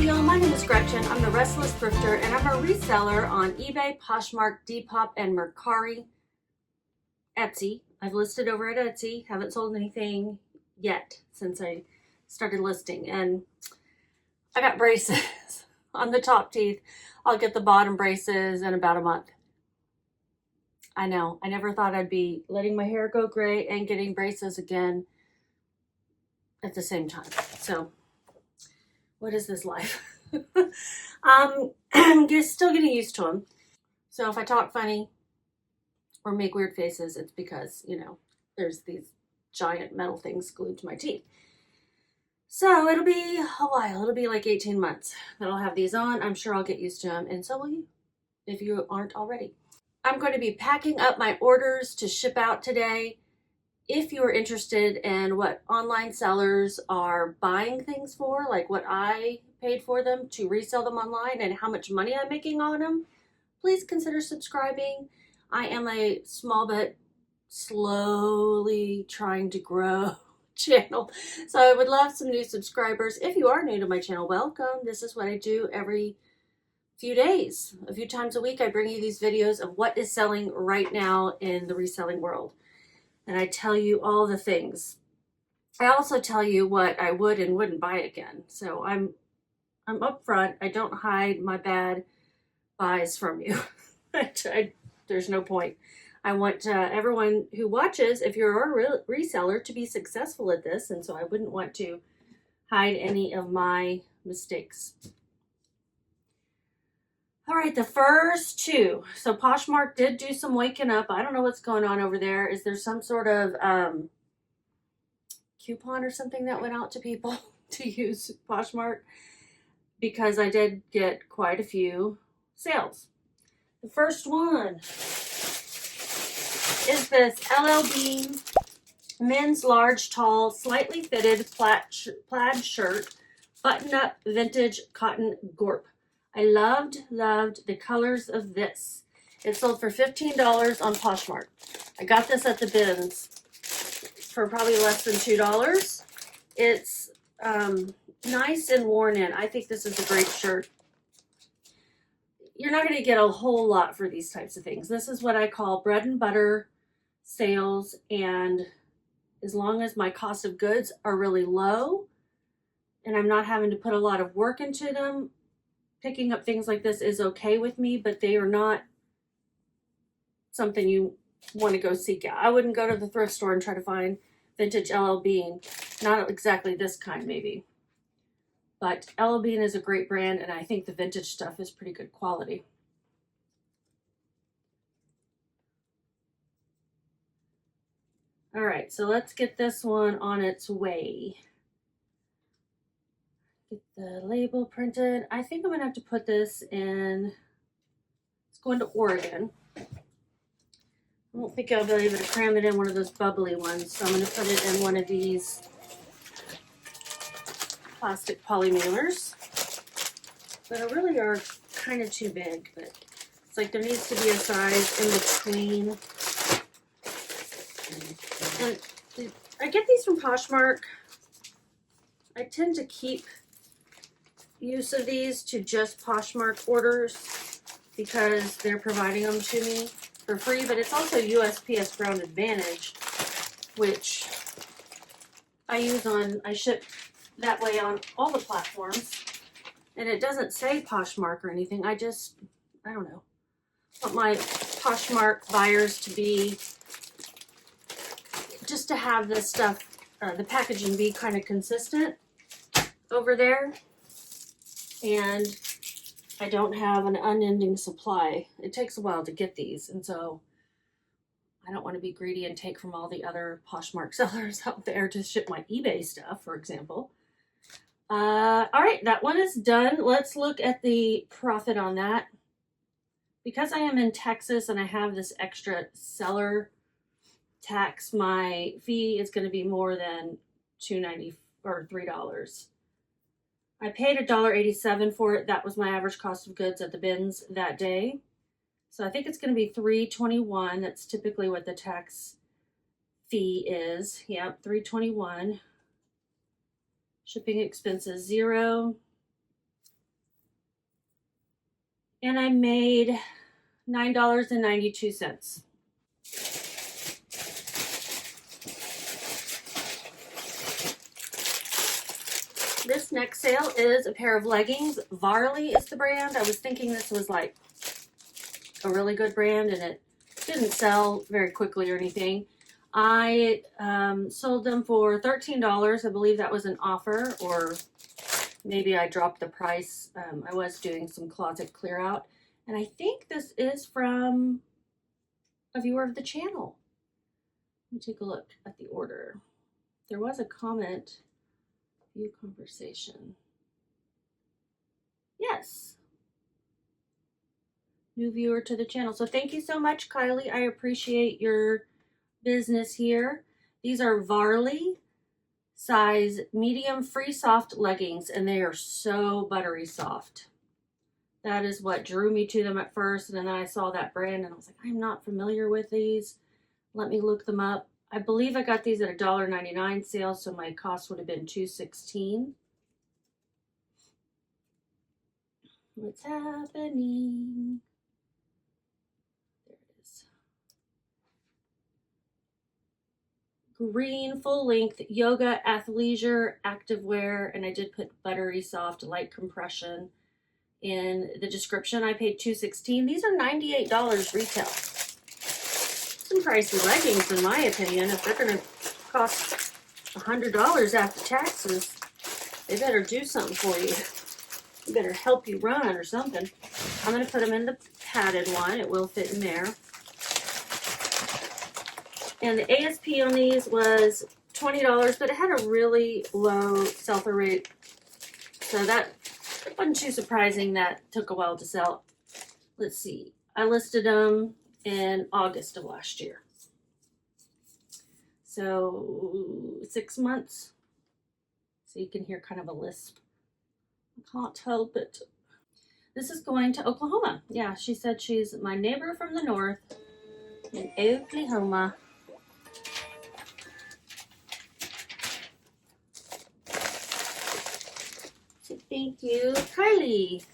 y'all, my name is Gretchen. I'm the Restless Thrifter and I'm a reseller on eBay, Poshmark, Depop, and Mercari. Etsy. I've listed over at Etsy. Haven't sold anything yet since I started listing. And I got braces on the top teeth. I'll get the bottom braces in about a month. I know. I never thought I'd be letting my hair go gray and getting braces again at the same time. So what is this life? I'm just still getting used to them. So if I talk funny or make weird faces, it's because, you know, there's these giant metal things glued to my teeth. So it'll be a while. It'll be like 18 months that I'll have these on. I'm sure I'll get used to them, and so will you, if you aren't already. I'm going to be packing up my orders to ship out today. If you are interested in what online sellers are buying things for, like what I paid for them to resell them online and how much money I'm making on them, please consider subscribing. I am a small but slowly trying to grow channel, so I would love some new subscribers. If you are new to my channel, welcome. This is what I do every few days. A few times a week I bring you these videos of what is selling right now in the reselling world. And I tell you all the things. I also tell you what I would and wouldn't buy again. So I'm upfront. I don't hide my bad buys from you. There's no point. I want everyone who watches, if you're a reseller, to be successful at this. And so I wouldn't want to hide any of my mistakes. All right, the first two. So Poshmark did do some waking up. I don't know what's going on over there. Is there some sort of coupon or something that went out to people to use Poshmark? Because I did get quite a few sales. The first one is this LLB men's large, tall, slightly fitted plaid shirt, button-up vintage cotton gorp. I loved the colors of this. It sold for $15 on Poshmark. I got this at the bins for probably less than $2. It's nice and worn in. I think this is a great shirt. You're not going to get a whole lot for these types of things. This is what I call bread and butter sales, and as long as my cost of goods are really low and I'm not having to put a lot of work into them, picking up things like this is okay with me, but they are not something you want to go seek out. I wouldn't go to the thrift store and try to find vintage LL Bean. Not exactly this kind, maybe. But LL Bean is a great brand, and I think the vintage stuff is pretty good quality. All right, so let's get this one on its way. Get the label printed. I think I'm gonna have to put this in, it's going to Oregon. I don't think I'll be able to cram it in one of those bubbly ones, so I'm gonna put it in one of these plastic poly mailers that really are kind of too big, but it's like there needs to be a size in between. And I get these from Poshmark. I tend to keep use of these to just Poshmark orders because they're providing them to me for free, but it's also USPS Ground Advantage, which I use on, I ship that way on all the platforms, and it doesn't say Poshmark or anything. I don't know, want my Poshmark buyers to be, just to have this stuff, the packaging be kind of consistent over there. And I don't have an unending supply. It takes a while to get these, and so I don't want to be greedy and take from all the other Poshmark sellers out there to ship my eBay stuff, for example. All right, that one is done. Let's look at the profit on that. Because I am in Texas and I have this extra seller tax, my fee is going to be more than $2.90 or $3. I paid $1.87 for it. That was my average cost of goods at the bins that day. So I think it's going to be $3.21. That's typically what the tax fee is. Yep, $3.21. Shipping expenses $0. and I made $9.92. This next sale is a pair of leggings. Varley is the brand. I was thinking this was like a really good brand, and it didn't sell very quickly or anything. I sold them for $13. I believe that was an offer, or maybe I dropped the price. I was doing some closet clear out, and I think this is from a viewer of the channel. Let me take a look at the order. There was a comment. View conversation. Yes. New viewer to the channel. So thank you so much, Kylie. I appreciate your business here. These are Varley size medium free soft leggings, and they are so buttery soft. That is what drew me to them at first, and then I saw that brand and I was like, I'm not familiar with these. Let me look them up. I believe I got these at $1.99 sale, so my cost would have been $2.16. What's happening? There it is. Green full length yoga athleisure activewear, and I did put buttery soft light compression in the description. I paid $2.16. These are $98 retail. Some pricey leggings, in my opinion. If they're going to cost $100 after taxes, they better do something for you. They better help you run or something. I'm going to put them in the padded one. It will fit in there. And the ASP on these was $20, but it had a really low sell-through rate. So that wasn't too surprising. That took a while to sell. Let's see. I listed them in August of last year. So 6 months. So you can hear kind of a lisp. I can't help it. This is going to Oklahoma. Yeah, she said she's my neighbor from the north in Oklahoma. So thank you, Kylie.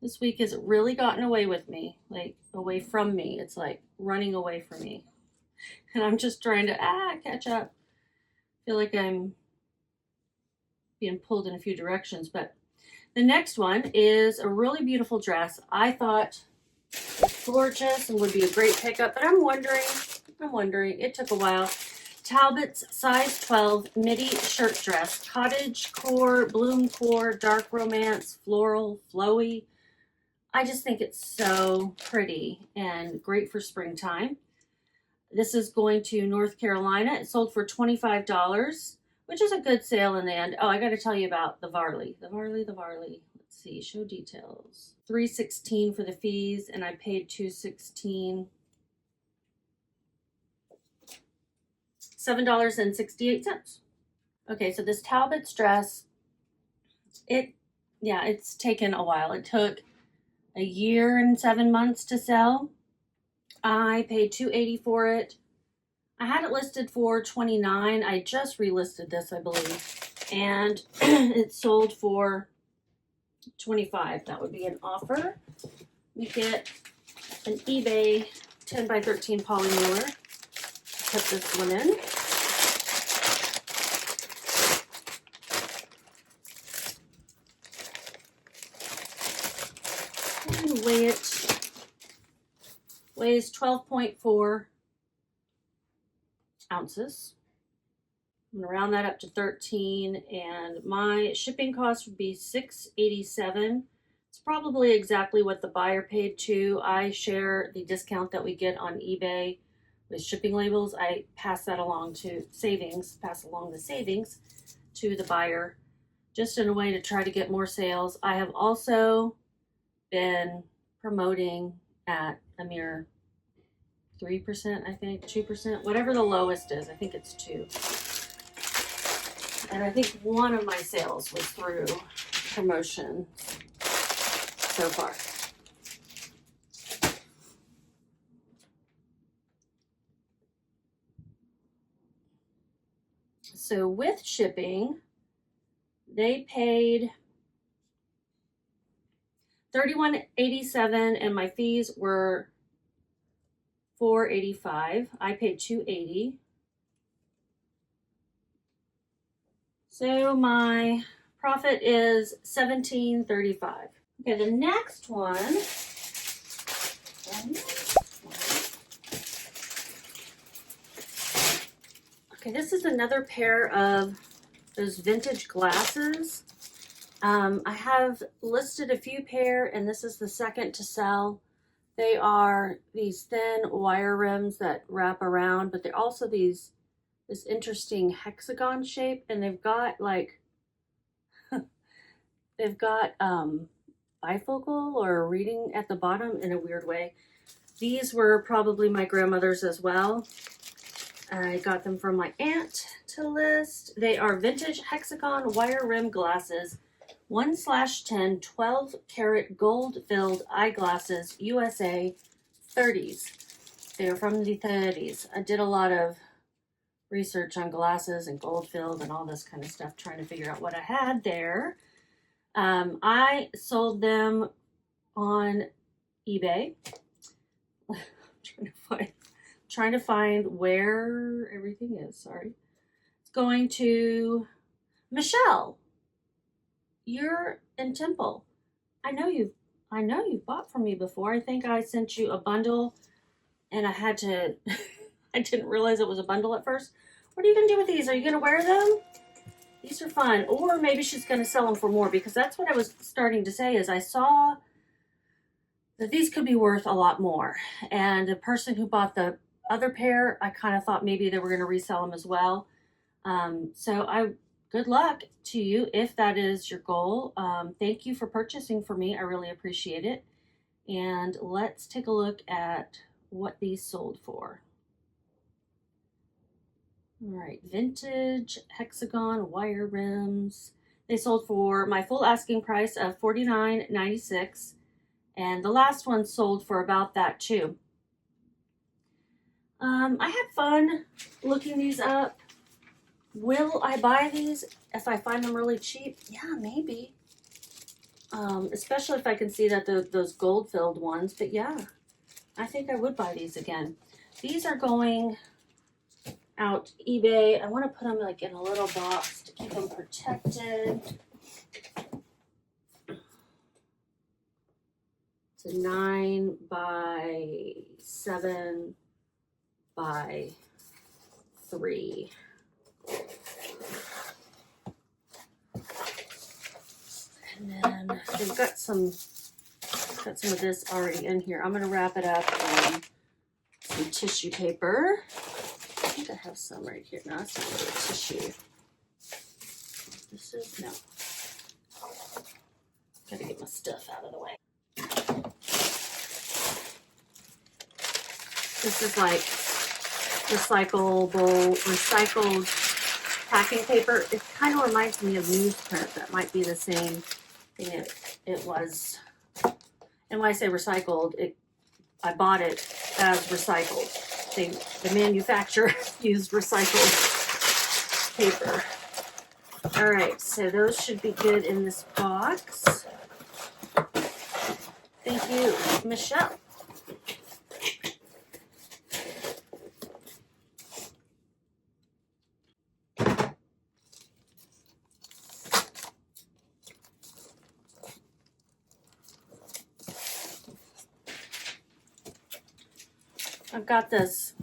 This week has really gotten away with me, like away from me. It's like running away from me. And I'm just trying to catch up. I feel like I'm being pulled in a few directions. But the next one is a really beautiful dress. I thought gorgeous and would be a great pickup, but I'm wondering, it took a while. Talbots size 12 midi shirt dress, cottage core, bloom core, dark romance, floral, flowy. I just think it's so pretty and great for springtime. This is going to North Carolina. It sold for $25, which is a good sale in the end. Oh, I got to tell you about the Varley. The Varley. Let's see, show details. $3.16 for the fees, and I paid $2.16. $7.68. Okay, so this Talbots dress, it's taken a while. It took a year and 7 months to sell. I paid $2.80 for it. I had it listed for $29. I just relisted this, I believe, and it sold for $25. That would be an offer. We get an eBay 10 by 13 polymer. Put this one in. And weigh it. Weighs 12.4 ounces. I'm gonna round that up to 13, and my shipping cost would be $6.87. It's probably exactly what the buyer paid too. I share the discount that we get on eBay with shipping labels. I pass that along to pass along the savings to the buyer, just in a way to try to get more sales. I have also been promoting at a mere 3%, I think, 2%, whatever the lowest is. I think it's 2. And I think one of my sales was through promotion so far. So with shipping, they paid $31.87, and my fees were $4.85. I paid $2.80. So my profit is $17.35. Okay, the next one. Okay, this is another pair of those vintage glasses. I have listed a few pair, and this is the second to sell. They are these thin wire rims that wrap around, but they're also this interesting hexagon shape, and they've got like bifocal or reading at the bottom in a weird way. These were probably my grandmother's as well. I got them from my aunt to list. They are vintage hexagon wire rim glasses, 1/10 12-karat gold-filled eyeglasses, USA, 30s. They're from the 30s. I did a lot of research on glasses and gold-filled and all this kind of stuff, trying to figure out what I had there. I sold them on eBay. Trying to find where everything is. Sorry. It's going to Michelle. You're in Temple. I know you've bought from me before. I think I sent you a bundle, and I had to. I didn't realize it was a bundle at first. What are you gonna do with these? Are you gonna wear them? These are fun. Or maybe she's gonna sell them for more, because that's what I was starting to say. Is I saw that these could be worth a lot more, and the person who bought the other pair, I kind of thought maybe they were going to resell them as well. Good luck to you if that is your goal. Thank you for purchasing for me. I really appreciate it. And let's take a look at what these sold for. All right, vintage hexagon wire rims. They sold for my full asking price of $49.96, and the last one sold for about that too. I had fun looking these up. Will I buy these if I find them really cheap? Yeah, maybe. Especially if I can see that those gold-filled ones. But yeah, I think I would buy these again. These are going out eBay. I want to put them like in a little box to keep them protected. It's a 9 by 7 by 3. And then they've got some of this already in here. I'm gonna wrap it up in some tissue paper. I think I have some right here. No, it's not really tissue. This is no. Gotta get my stuff out of the way. This is like recycled packing paper. It kind of reminds me of newsprint. That might be the same thing it was. And when I say recycled, I bought it as recycled. The manufacturer used recycled paper. All right, so those should be good in this box. Thank you, Michelle. I've got this,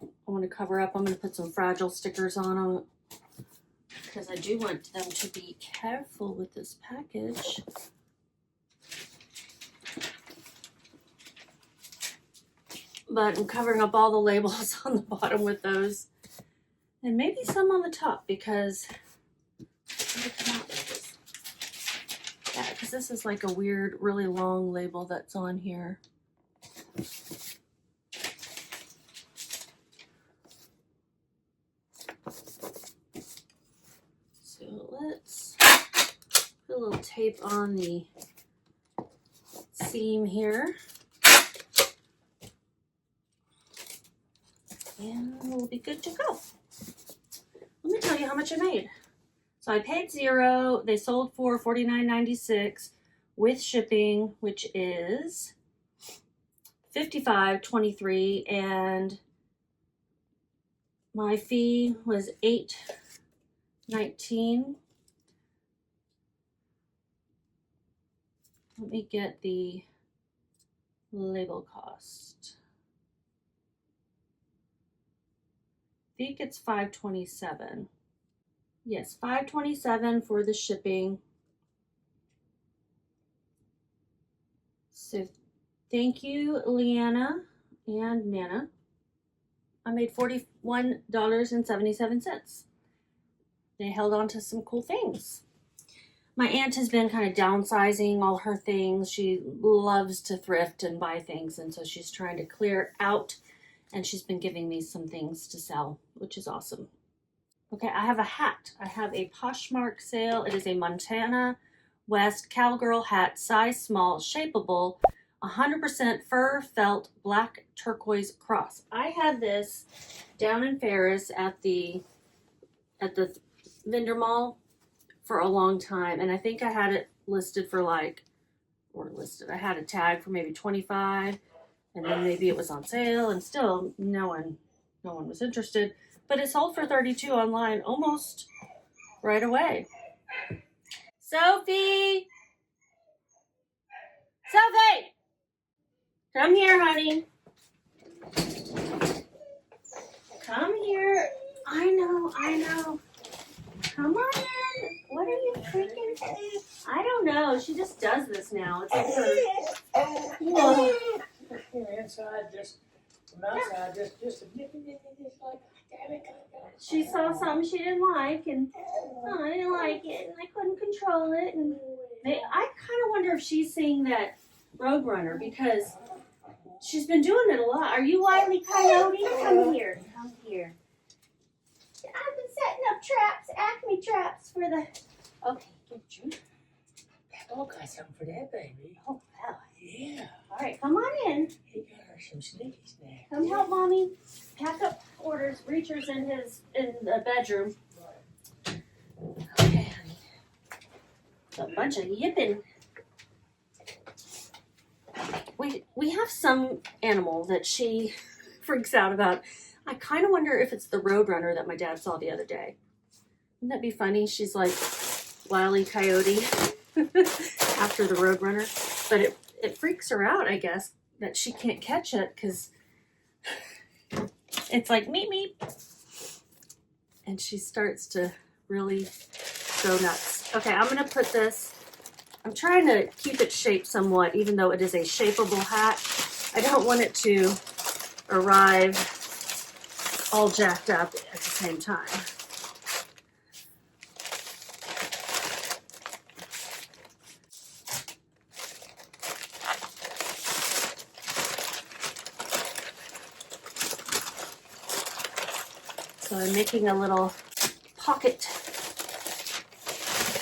I want to cover up. I'm going to put some fragile stickers on them because I do want them to be careful with this package. But I'm covering up all the labels on the bottom with those, and maybe some on the top, because yeah, because this is like a weird, really long label that's on here. So let's put a little tape on the seam here. And we'll be good to go. Let me tell you how much I made. So I paid $0. They sold for $49.96. with shipping, which is $55.23, and my fee was $8.19. Let me get the label cost. I think it's $5.27. Yes, $5.27 for the shipping. So thank you, Leanna and Nana. I made $41.77. They held on to some cool things. My aunt has been kind of downsizing all her things. She loves to thrift and buy things, and so she's trying to clear out, and she's been giving me some things to sell, which is awesome. Okay, I have a hat. I have a Poshmark sale. It is a Montana West cowgirl hat, size small, shapeable, 100% fur felt black turquoise cross. I had this down in Ferris at the vendor mall for a long time, and I think I had it listed for I had a tag for maybe 25, and then maybe it was on sale, and still no one was interested, but it sold for 32 online almost right away. Sophie, come here, honey. Come here. I know. Come on in. What are you freaking? I don't know. She just does this now. It's like her. From outside, just like, damn it. She saw something she didn't like, and I didn't like it, and I couldn't control it. And I kind of wonder if she's seeing that Roadrunner, because she's been doing it a lot. Are you Wile E. Coyote? Come here. I've been setting up traps, Acme traps for the. Okay, get you. That dog got something for that baby. Oh wow. Yeah. All right, come on in. He got her some snickies now. Come help mommy pack up orders. Reacher's in the bedroom. Okay, honey. A bunch of yipping. We have some animal that she freaks out about. I kind of wonder if it's the Roadrunner that my dad saw the other day. Wouldn't that be funny? She's like Wile E. Coyote after the Roadrunner, but it freaks her out, I guess, that she can't catch it because it's like meep meep, and she starts to really go nuts. Okay, I'm gonna put this. I'm trying to keep it shaped somewhat, even though it is a shapeable hat. I don't want it to arrive all jacked up at the same time. So I'm making a little pocket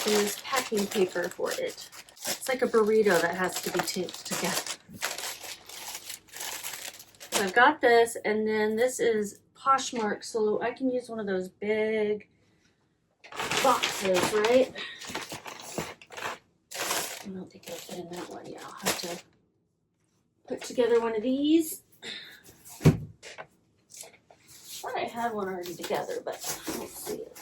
in this packing paper for it. It's like a burrito that has to be taped together. So I've got this, and then this is Poshmark, so I can use one of those big boxes, right? I don't think it'll fit in that one. Yeah, I'll have to put together one of these. I thought I had one already together, but I don't see it.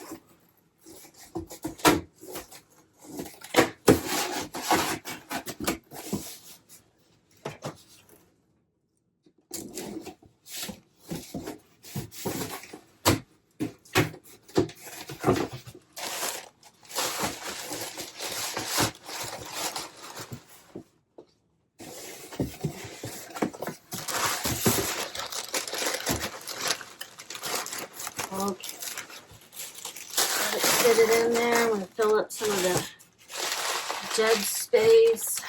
Okay, get it in there. I'm going to fill up some of the dead space.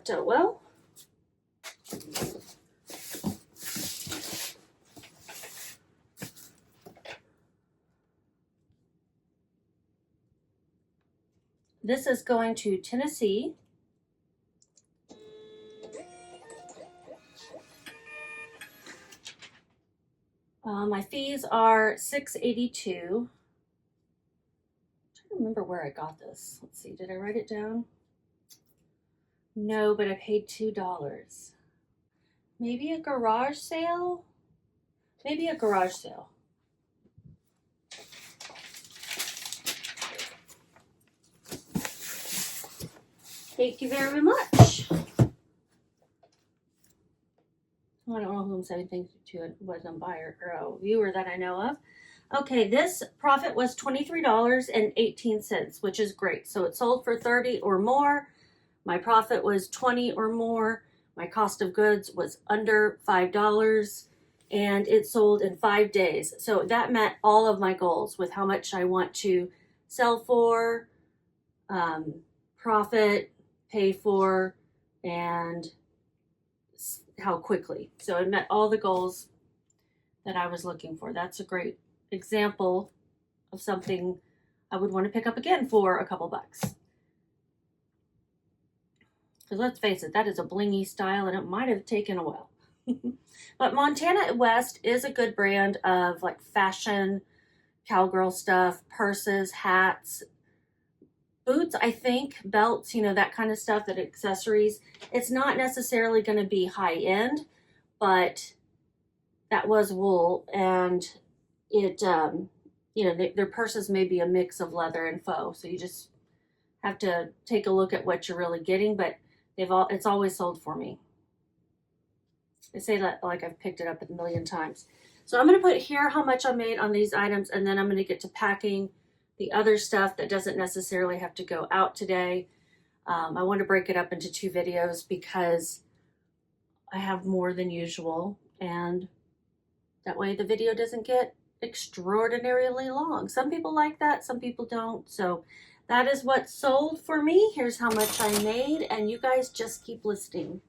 out well. This is going to Tennessee. My fees are $6.82. I'm trying to remember where I got this. Let's see, did I write it down? No, but I paid $2. Maybe a garage sale? Maybe a garage sale. Thank you very much. I don't know who I'm saying thank you to. It wasn't a buyer or a viewer that I know of. Okay, this profit was $23.18, which is great. So it sold for 30 or more. My profit was 20 or more. My cost of goods was under $5, and it sold in 5 days. So that met all of my goals with how much I want to sell for, profit, pay for, and how quickly. So it met all the goals that I was looking for. That's a great example of something I would want to pick up again for a couple bucks. Because let's face it, that is a blingy style and it might have taken a while. But Montana West is a good brand of like fashion, cowgirl stuff, purses, hats, boots, I think, belts, you know, that kind of stuff, that accessories. It's not necessarily going to be high end, but that was wool, and it, you know, their purses may be a mix of leather and faux. So you just have to take a look at what you're really getting, but it's always sold for me. I say that like I've picked it up a million times. So I'm going to put here how much I made on these items, and then I'm going to get to packing the other stuff that doesn't necessarily have to go out today. I want to break it up into 2 videos because I have more than usual, and that way the video doesn't get extraordinarily long. Some people like that, some people don't. So that is what sold for me. Here's how much I made, and you guys just keep listening.